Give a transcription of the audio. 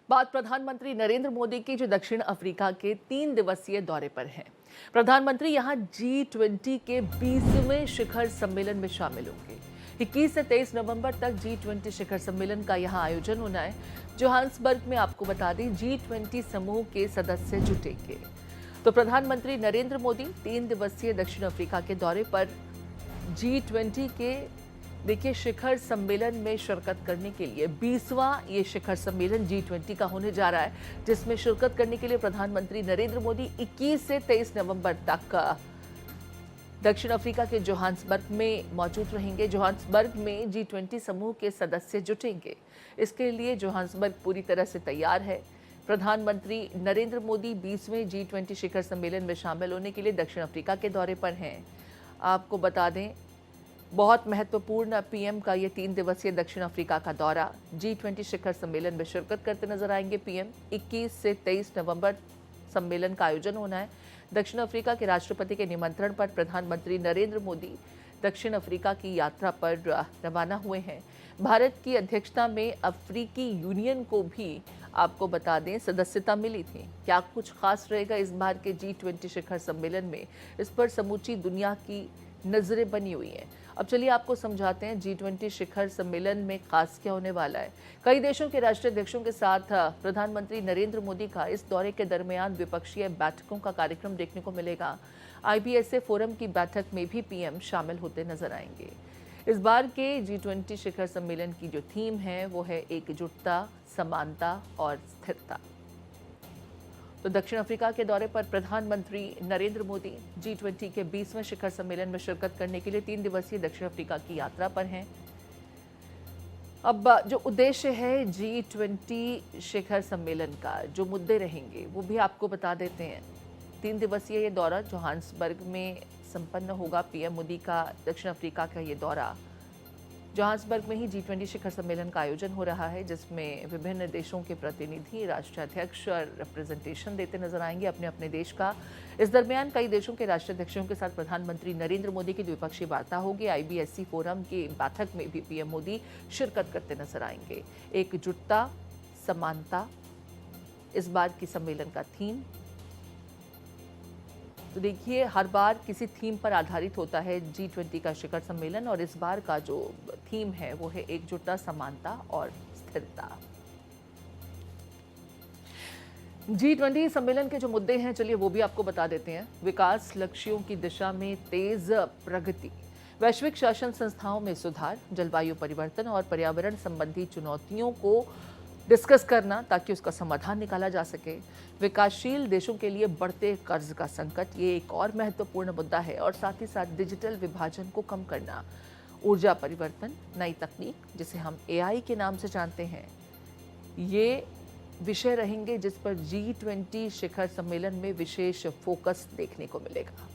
बात प्रधानमंत्री नरेंद्र मोदी की, जो दक्षिण अफ्रीका के 3 दिवसीय दौरे पर हैं। प्रधानमंत्री यहां G20 के 20वें शिखर सम्मेलन में शामिल होंगे। 21 से 23 नवंबर तक G20 शिखर सम्मेलन का यहां आयोजन होना है। जोहान्सबर्ग में आपको बता दें, G20 समूह के सदस्य जुटेंगे। तो प्रधानमंत्री नरेंद्र मोदी 3 दिवसीय दक्षिण अफ्रीका के दौरे पर G20 के देखिए शिखर सम्मेलन में शिरकत करने के लिए 20वां ये शिखर सम्मेलन G20 का होने जा रहा है, जिसमें शिरकत करने के लिए प्रधानमंत्री नरेंद्र मोदी 21 से 23 नवंबर तक दक्षिण अफ्रीका के जोहान्सबर्ग में मौजूद रहेंगे। जोहान्सबर्ग में G20 समूह के सदस्य जुटेंगे। इसके लिए जोहान्सबर्ग पूरी तरह से तैयार है। प्रधानमंत्री नरेंद्र मोदी 20वें G20 शिखर सम्मेलन में शामिल होने के लिए दक्षिण अफ्रीका के दौरे पर हैं। आपको बता दें, बहुत महत्वपूर्ण पीएम का ये 3 दिवसीय दक्षिण अफ्रीका का दौरा। G20 शिखर सम्मेलन में शिरकत करते नजर आएंगे पीएम। 21 से 23 नवंबर सम्मेलन का आयोजन होना है। दक्षिण अफ्रीका के राष्ट्रपति के निमंत्रण पर प्रधानमंत्री नरेंद्र मोदी दक्षिण अफ्रीका की यात्रा पर रवाना हुए हैं। भारत की अध्यक्षता में अफ्रीकी यूनियन को भी आपको बता दें सदस्यता मिली थी। क्या कुछ खास रहेगा इस बार के G20 शिखर सम्मेलन में, इस पर समूची दुनिया की नजरें बनी हुई हैं। अब चलिए आपको समझाते हैं G20 शिखर सम्मेलन में खास क्या होने वाला है। कई देशों के राष्ट्राध्यक्षों के साथ प्रधानमंत्री नरेंद्र मोदी का इस दौरे के दरमियान द्विपक्षीय बैठकों का कार्यक्रम देखने को मिलेगा। IBSA फोरम की बैठक में भी पीएम शामिल होते नजर आएंगे। इस बार के G20 शिखर सम्मेलन की जो थीम है वो है एकजुटता, समानता और स्थिरता। तो दक्षिण अफ्रीका के दौरे पर प्रधानमंत्री नरेंद्र मोदी G20 के 20वें शिखर सम्मेलन में शिरकत करने के लिए 3 दिवसीय दक्षिण अफ्रीका की यात्रा पर हैं। अब जो उद्देश्य है G20 शिखर सम्मेलन का, जो मुद्दे रहेंगे वो भी आपको बता देते हैं। 3 दिवसीय ये दौरा जोहान्सबर्ग में संपन्न होगा। पीएम मोदी का दक्षिण अफ्रीका का ये दौरा, जोहान्सबर्ग में ही G20 शिखर सम्मेलन का आयोजन हो रहा है, जिसमें विभिन्न देशों के प्रतिनिधि, राष्ट्राध्यक्ष रिप्रेजेंटेशन देते नजर आएंगे अपने अपने देश का। इस दरमियान कई देशों के राष्ट्राध्यक्षों के साथ प्रधानमंत्री नरेंद्र मोदी की द्विपक्षीय वार्ता होगी। IBSA फोरम की बैठक में भी पीएम मोदी शिरकत करते नजर आएंगे। एकजुटता, समानता इस बार की सम्मेलन का थीम। तो देखिए, हर बार किसी थीम पर आधारित होता है G20 का शिखर सम्मेलन, और इस बार का जो थीम है वो है एकजुटता, समानता और स्थिरता। G20 सम्मेलन के जो मुद्दे हैं, चलिए वो भी आपको बता देते हैं। विकास लक्ष्यों की दिशा में तेज प्रगति, वैश्विक शासन संस्थाओं में सुधार, जलवायु परिवर्तन और पर्यावरण संबंधी चुनौतियों को डिस्कस करना ताकि उसका समाधान निकाला जा सके। विकासशील देशों के लिए बढ़ते कर्ज का संकट, ये एक और महत्वपूर्ण मुद्दा है, और साथ ही साथ डिजिटल विभाजन को कम करना, ऊर्जा परिवर्तन, नई तकनीक जिसे हम AI के नाम से जानते हैं, ये विषय रहेंगे जिस पर G20 शिखर सम्मेलन में विशेष फोकस देखने को मिलेगा।